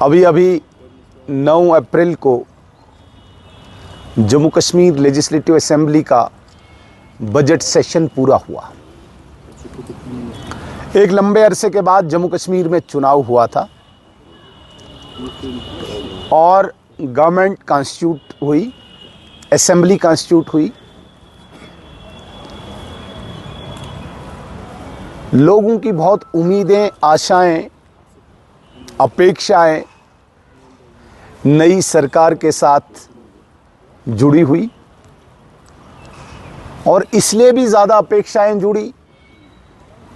अभी अभी 9 अप्रैल को जम्मू कश्मीर लेजिस्लेटिव असेंबली का बजट सेशन पूरा हुआ। एक लंबे अरसे के बाद जम्मू कश्मीर में चुनाव हुआ था और गवर्नमेंट कॉन्स्टिट्यूट हुई, असेंबली कॉन्स्टिट्यूट हुई। लोगों की बहुत उम्मीदें, आशाएं, अपेक्षाएं नई सरकार के साथ जुड़ी हुई और इसलिए भी ज़्यादा अपेक्षाएं जुड़ी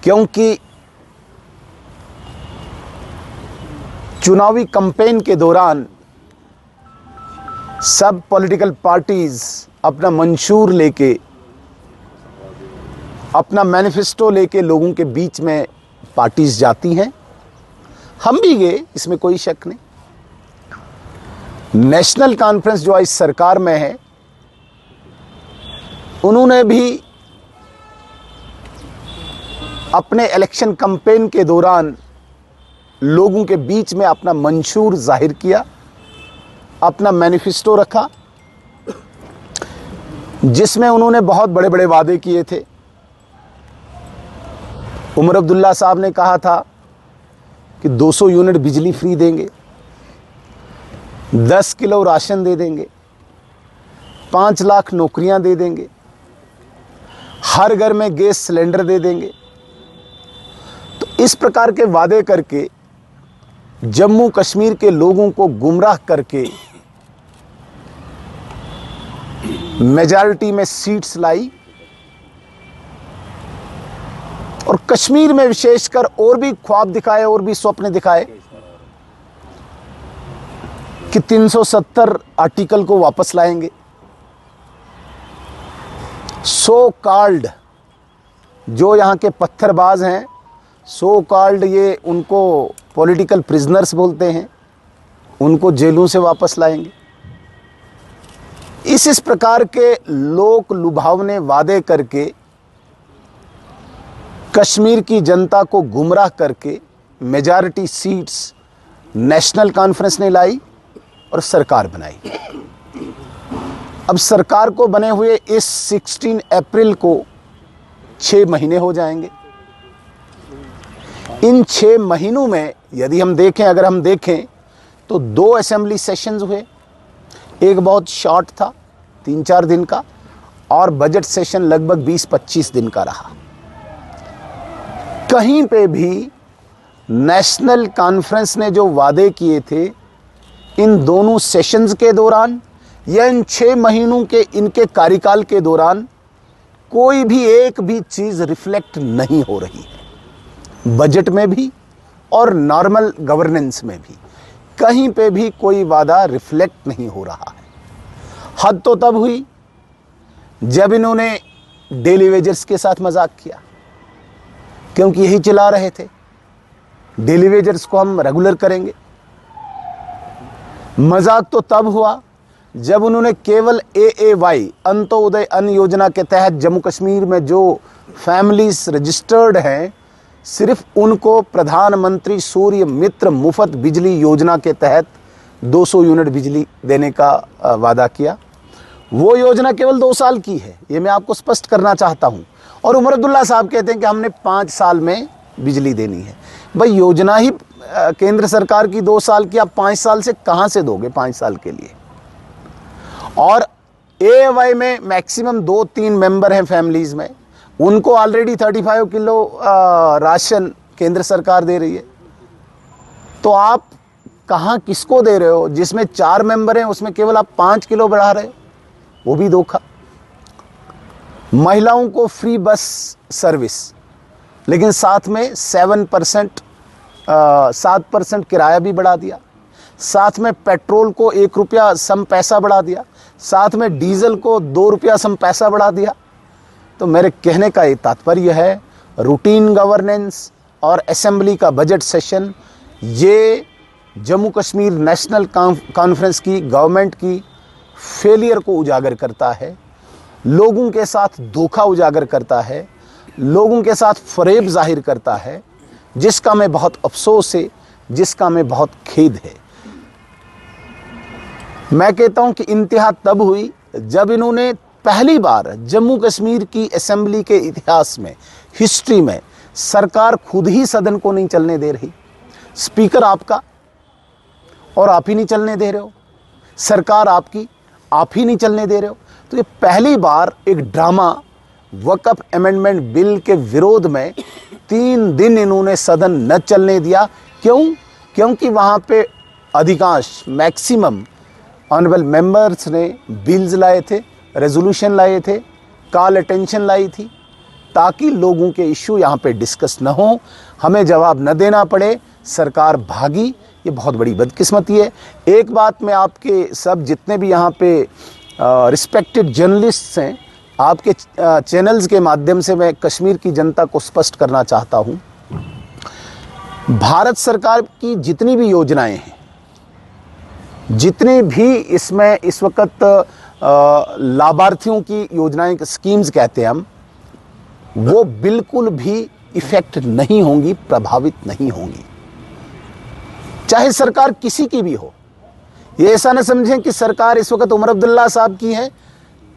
क्योंकि चुनावी कैंपेन के दौरान सब पॉलिटिकल पार्टीज अपना मंशूर लेके, अपना मैनिफेस्टो लेके लोगों के बीच में पार्टीज जाती हैं। हम भी गए, इसमें कोई शक नहीं। नेशनल कॉन्फ्रेंस जो इस सरकार में है, उन्होंने भी अपने इलेक्शन कैंपेन के दौरान लोगों के बीच में अपना मंशूर जाहिर किया, अपना मैनिफेस्टो रखा, जिसमें उन्होंने बहुत बड़े बड़े वादे किए थे। उमर अब्दुल्ला साहब ने कहा था कि 200 यूनिट बिजली फ्री देंगे, 10 किलो राशन दे देंगे, 5 लाख नौकरियां दे देंगे, हर घर में गैस सिलेंडर दे देंगे। तो इस प्रकार के वादे करके जम्मू कश्मीर के लोगों को गुमराह करके मेजॉरिटी में सीट्स लाई और कश्मीर में विशेषकर और भी ख्वाब दिखाए, और भी स्वप्न दिखाए कि 370 आर्टिकल को वापस लाएंगे। सो कॉल्ड जो यहाँ के पत्थरबाज हैं, सो कॉल्ड ये उनको पॉलिटिकल प्रिजनर्स बोलते हैं, उनको जेलों से वापस लाएंगे। इस प्रकार के लोक लुभावने वादे करके कश्मीर की जनता को गुमराह करके मेजॉरिटी सीट्स नेशनल कॉन्फ्रेंस ने लाई और सरकार बनाई। अब सरकार को बने हुए इस 16 अप्रैल को 6 महीने हो जाएंगे। इन 6 महीनों में यदि हम देखें, अगर हम देखें तो 2 असेंबली सेशंस हुए। एक बहुत शॉर्ट था, 3-4 दिन का, और बजट सेशन लगभग 20-25 दिन का रहा। कहीं पे भी नेशनल कॉन्फ्रेंस ने जो वादे किए थे इन दोनों सेशंस के दौरान या इन 6 महीनों के इनके कार्यकाल के दौरान कोई भी एक भी चीज़ रिफ्लेक्ट नहीं हो रही है। बजट में भी और नॉर्मल गवर्नेंस में भी कहीं पे भी कोई वादा रिफ्लेक्ट नहीं हो रहा है। हद तो तब हुई जब इन्होंने डेली वेजर्स के साथ मजाक किया, क्योंकि यही चिल्ला रहे थे डेली वेजर्स को हम रेगुलर करेंगे। मजाक तो तब हुआ जब उन्होंने केवल AAY अंत्योदय अन्न योजना के तहत जम्मू कश्मीर में जो फैमिलीज रजिस्टर्ड हैं, सिर्फ उनको प्रधानमंत्री सूर्य मित्र मुफ्त बिजली योजना के तहत 200 यूनिट बिजली देने का वादा किया। वो योजना केवल 2 साल की है, ये मैं आपको स्पष्ट करना चाहता हूँ। और उमर अब्दुल्ला साहब कहते हैं कि हमने 5 साल में बिजली देनी है। भाई योजना ही केंद्र सरकार की 2 साल की, आप 5 साल से कहाँ से दोगे 5 साल के लिए। और AAY में मैक्सिमम 2-3 मेंबर हैं फैमिलीज़ में, उनको ऑलरेडी 35 किलो राशन केंद्र सरकार दे रही है। तो आप कहाँ किसको दे रहे हो? जिसमें 4 मेंबर हैं उसमें केवल आप 5 किलो बढ़ा रहे हो, वो भी धोखा। महिलाओं को फ्री बस सर्विस, लेकिन साथ में 7% किराया भी बढ़ा दिया, साथ में पेट्रोल को 1 रुपया सम पैसा बढ़ा दिया, साथ में डीजल को 2 रुपया सम पैसा बढ़ा दिया। तो मेरे कहने का ये तात्पर्य है, रूटीन गवर्नेंस और असेंबली का बजट सेशन ये जम्मू कश्मीर नेशनल कॉन्फ्रेंस की गवर्नमेंट की फेलियर को उजागर करता है, लोगों के साथ धोखा उजागर करता है, लोगों के साथ फरेब जाहिर करता है, जिसका मैं बहुत अफसोस है, जिसका मैं बहुत खेद है। मैं कहता हूं कि इंतहा तब हुई जब इन्होंने पहली बार जम्मू कश्मीर की असेंबली के इतिहास में, हिस्ट्री में, सरकार खुद ही सदन को नहीं चलने दे रही। स्पीकर आपका और आप ही नहीं चलने दे रहे हो, सरकार आपकी, आप ही नहीं चलने दे रहे हो। तो ये पहली बार एक ड्रामा वक्फ अमेंडमेंट बिल के विरोध में 3 दिन इन्होंने सदन न चलने दिया। क्यों? क्योंकि वहाँ पे अधिकांश मैक्सिमम ऑनरेबल मेंबर्स ने बिल्स लाए थे, रेजोल्यूशन लाए थे, कॉल अटेंशन लाई थी, ताकि लोगों के इश्यू यहाँ पे डिस्कस न हो, हमें जवाब न देना पड़े, सरकार भागी। ये बहुत बड़ी बदकिस्मती है। एक बात मैं आपके सब जितने भी यहाँ पे रिस्पेक्टेड जर्नलिस्ट्स हैं, आपके चैनल्स के माध्यम से मैं कश्मीर की जनता को स्पष्ट करना चाहता हूँ, भारत सरकार की जितनी भी योजनाएं हैं, जितने भी इसमें इस वक्त लाभार्थियों की योजनाएं, स्कीम्स कहते हैं हम, वो बिल्कुल भी इफेक्ट नहीं होंगी, प्रभावित नहीं होंगी, चाहे सरकार किसी की भी हो। ये ऐसा न समझें कि सरकार इस वक्त उमर अब्दुल्ला साहब की है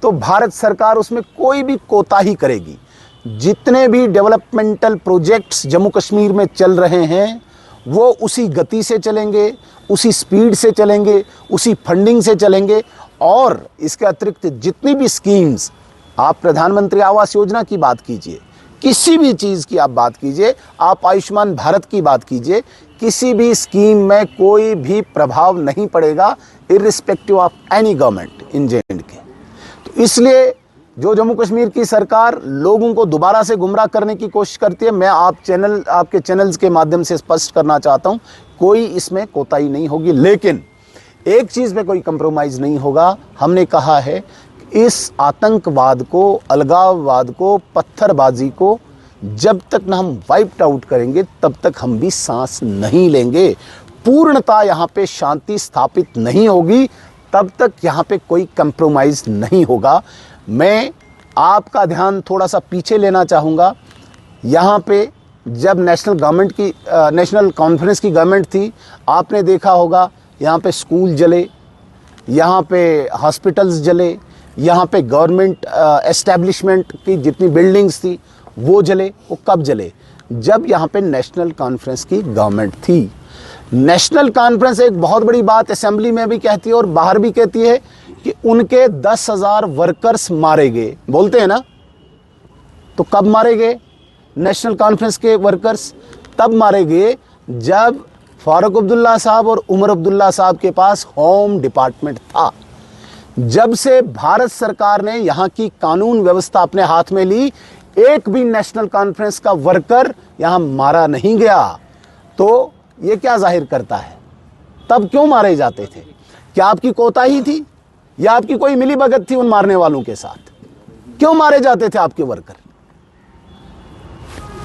तो भारत सरकार उसमें कोई भी कोताही करेगी। जितने भी डेवलपमेंटल प्रोजेक्ट्स जम्मू कश्मीर में चल रहे हैं वो उसी गति से चलेंगे, उसी स्पीड से चलेंगे, उसी फंडिंग से चलेंगे। और इसके अतिरिक्त जितनी भी स्कीम्स, आप प्रधानमंत्री आवास योजना की बात कीजिए, किसी भी चीज़ की आप बात कीजिए, आप आयुष्मान भारत की बात कीजिए, किसी भी स्कीम में कोई भी प्रभाव नहीं पड़ेगा irrespective of any government in J&K। तो इसलिए जो जम्मू कश्मीर की सरकार लोगों को दोबारा से गुमराह करने की कोशिश करती है, मैं आपके चैनल्स के माध्यम से स्पष्ट करना चाहता हूं, कोई इसमें कोताही नहीं होगी। लेकिन एक चीज़ पे कोई कंप्रोमाइज़ नहीं होगा। हमने कहा है इस आतंकवाद को, अलगाववाद को, पत्थरबाजी को जब तक ना हम वाइप्ड आउट करेंगे तब तक हम भी सांस नहीं लेंगे। पूर्णतः यहाँ पे शांति स्थापित नहीं होगी तब तक यहाँ पे कोई कंप्रोमाइज़ नहीं होगा। मैं आपका ध्यान थोड़ा सा पीछे लेना चाहूँगा। यहाँ पे जब नेशनल कॉन्फ्रेंस की गवर्नमेंट थी, आपने देखा होगा यहाँ पे स्कूल जले, यहाँ पे हॉस्पिटल्स जले, यहाँ पे गवर्नमेंट एस्टेब्लिशमेंट की जितनी बिल्डिंग्स थी वो जले। वो कब जले? जब यहाँ पे नेशनल कॉन्फ्रेंस की गवर्नमेंट थी। नेशनल कॉन्फ्रेंस एक बहुत बड़ी बात असेंबली में भी कहती है और बाहर भी कहती है कि उनके 10,000 वर्कर्स मारे गए, बोलते हैं ना। तो कब मारे गए नेशनल कॉन्फ्रेंस के वर्कर्स? तब मारे गए जब फारूक अब्दुल्ला साहब और उमर अब्दुल्ला साहब के पास होम डिपार्टमेंट था। जब से भारत सरकार ने यहाँ की कानून व्यवस्था अपने हाथ में ली, एक भी नेशनल कॉन्फ्रेंस का वर्कर यहाँ मारा नहीं गया। तो ये क्या जाहिर करता है? तब क्यों मारे जाते थे? क्या आपकी कोताही थी या आपकी कोई मिली भगत थी उन मारने वालों के साथ? क्यों मारे जाते थे आपके वर्कर?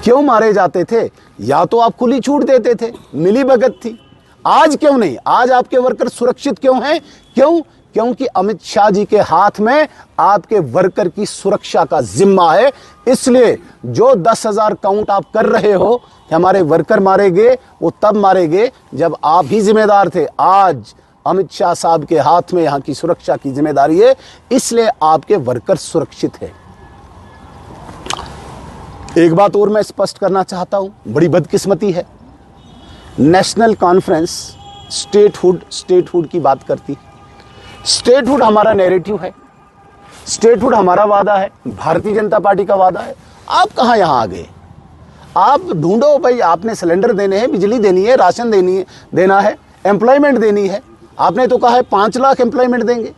क्यों मारे जाते थे? या तो आप खुली छूट देते थे, मिली भगत थी। आज क्यों नहीं? आज आपके वर्कर सुरक्षित क्यों हैं? क्यों? क्योंकि अमित शाह जी के हाथ में आपके वर्कर की सुरक्षा का जिम्मा है। इसलिए जो 10,000 काउंट आप कर रहे हो कि हमारे वर्कर मारे गए, वो तब मारे गए जब आप ही जिम्मेदार थे। आज अमित शाह साहब के हाथ में यहाँ की सुरक्षा की जिम्मेदारी है, इसलिए आपके वर्कर सुरक्षित है। एक बात और मैं स्पष्ट करना चाहता हूं, बड़ी बदकिस्मती है, नेशनल कॉन्फ्रेंस स्टेटहुड की बात करती। स्टेटहुड हमारा नैरेटिव है, स्टेटहुड हमारा वादा है, भारतीय जनता पार्टी का वादा है। आप कहाँ यहाँ आ गए? आप ढूंढो भाई, आपने सिलेंडर देने हैं, बिजली देनी है, राशन देना है, एम्प्लॉयमेंट देनी है। आपने तो कहा है 5 लाख एम्प्लॉयमेंट देंगे,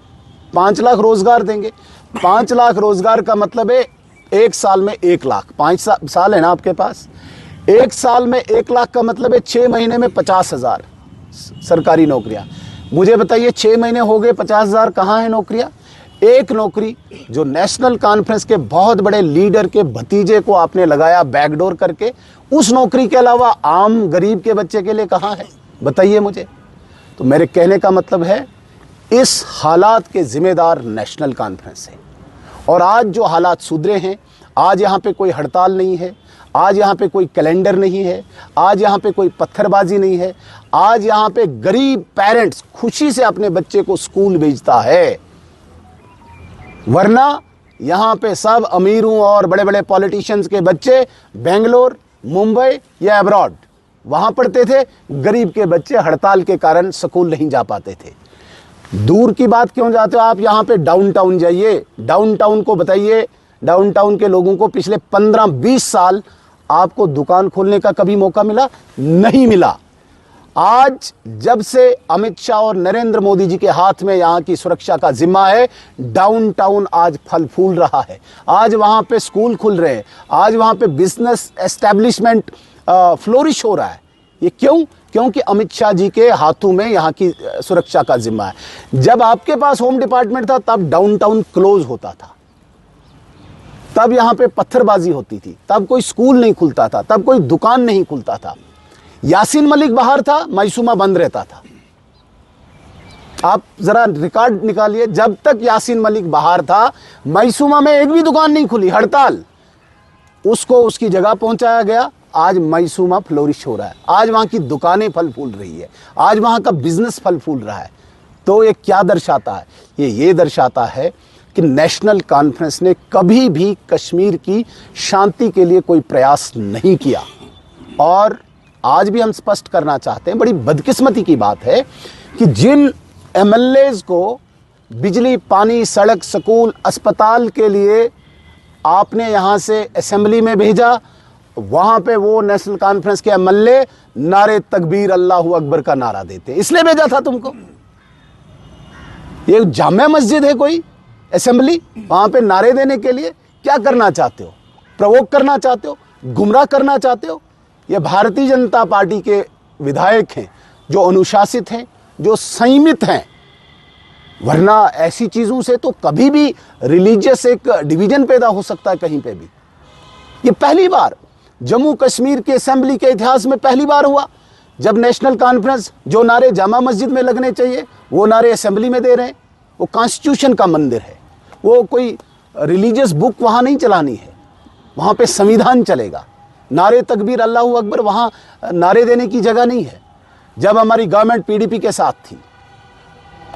5 लाख रोजगार देंगे। 5 लाख रोजगार का मतलब है एक साल में 1 लाख। 5 साल है ना आपके पास, एक साल में 1 लाख का मतलब है 6 महीने में 50,000 सरकारी नौकरियां। मुझे बताइए 6 महीने हो गए, 50,000 कहाँ है नौकरियां? एक नौकरी जो नेशनल कॉन्फ्रेंस के बहुत बड़े लीडर के भतीजे को आपने लगाया बैकडोर करके, उस नौकरी के अलावा आम गरीब के बच्चे के लिए कहाँ है? बताइए मुझे। तो मेरे कहने का मतलब है इस हालात के जिम्मेदार नेशनल कॉन्फ्रेंस है। और आज जो हालात सुधरे हैं, आज यहाँ पे कोई हड़ताल नहीं है, आज यहाँ पे कोई कैलेंडर नहीं है, आज यहाँ पे कोई पत्थरबाजी नहीं है। आज यहाँ पे गरीब पेरेंट्स खुशी से अपने बच्चे को स्कूल भेजता है, वरना यहाँ पे सब अमीरों और बड़े बड़े पॉलिटिशियंस के बच्चे बेंगलोर, मुंबई या अब्रॉड वहाँ पढ़ते थे। गरीब के बच्चे हड़ताल के कारण स्कूल नहीं जा पाते थे। दूर की बात क्यों जाते हो आप, यहाँ पे डाउनटाउन जाइए, डाउनटाउन को बताइए, डाउनटाउन के लोगों को पिछले 15-20 साल आपको दुकान खोलने का कभी मौका मिला? नहीं मिला। आज जब से अमित शाह और नरेंद्र मोदी जी के हाथ में यहाँ की सुरक्षा का जिम्मा है, डाउनटाउन आज फल फूल रहा है। आज वहाँ पे स्कूल खुल रहे हैं, आज वहाँ पे बिजनेस एस्टेब्लिशमेंट फ्लोरिश हो रहा है। ये क्यों? क्योंकि अमित शाह जी के हाथों में यहाँ की सुरक्षा का जिम्मा है। जब आपके पास होम डिपार्टमेंट था तब डाउनटाउन क्लोज होता था, तब यहाँ पे पत्थरबाजी होती थी, तब कोई स्कूल नहीं खुलता था, तब कोई दुकान नहीं खुलता था। यासीन मलिक बाहर था, मायसूमा बंद रहता था। आप जरा रिकॉर्ड निकालिए, जब तक यासीन मलिक बाहर था मायसूमा में एक भी दुकान नहीं खुली, हड़ताल। उसको उसकी जगह पहुंचाया गया, आज मायसूमा फ्लोरिश हो रहा है, आज वहां की दुकानें फल फूल रही है, आज वहां का बिजनेस फल फूल रहा है। तो ये क्या दर्शाता है? ये दर्शाता है कि नेशनल कॉन्फ्रेंस ने कभी भी कश्मीर की शांति के लिए कोई प्रयास नहीं किया। और आज भी हम स्पष्ट करना चाहते हैं, बड़ी बदकिस्मती की बात है कि जिन एमएलएज को बिजली, पानी, सड़क, स्कूल, अस्पताल के लिए आपने यहाँ से असेंबली में भेजा, वहाँ पे वो नेशनल कॉन्फ्रेंस के एमएलए नारे तकबीर अल्लाहू अकबर का नारा देते। इसलिए भेजा था तुमको? ये जामे मस्जिद है कोई असेंबली? वहाँ पे नारे देने के लिए क्या करना चाहते हो? प्रवोक करना चाहते हो? गुमराह करना चाहते हो? ये भारतीय जनता पार्टी के विधायक हैं जो अनुशासित हैं, जो संयमित हैं, वरना ऐसी चीज़ों से तो कभी भी रिलीजियस एक डिवीजन पैदा हो सकता है कहीं पे भी। ये पहली बार जम्मू कश्मीर के असेंबली के इतिहास में पहली बार हुआ जब नेशनल कॉन्फ्रेंस जो नारे जामा मस्जिद में लगने चाहिए वो नारे असेंबली में दे रहे हैं। वो कॉन्स्टिट्यूशन का मंदिर है, वो कोई रिलीजियस बुक वहाँ नहीं चलानी है, वहाँ पे संविधान चलेगा। नारे तकबीर अल्लाहू अकबर वहाँ नारे देने की जगह नहीं है। जब हमारी गवर्नमेंट पीडीपी के साथ थी,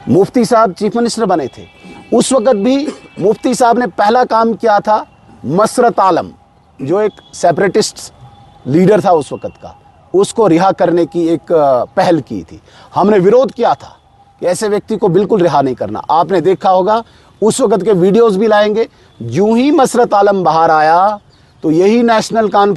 मुफ्ती साहब चीफ मिनिस्टर बने थे, उस वक्त भी मुफ्ती साहब ने पहला काम किया था, मसरत आलम जो एक सेपरेटिस्ट लीडर था उस वक्त का, उसको रिहा करने की एक पहल की थी। हमने विरोध किया था कि ऐसे व्यक्ति को बिल्कुल रिहा नहीं करना। आपने देखा होगा उस वक्त के वीडियोस भी लाएंगे। यूं ही मसरत आलम बाहर आया तो यही नेशनल कॉन्फ्रेंस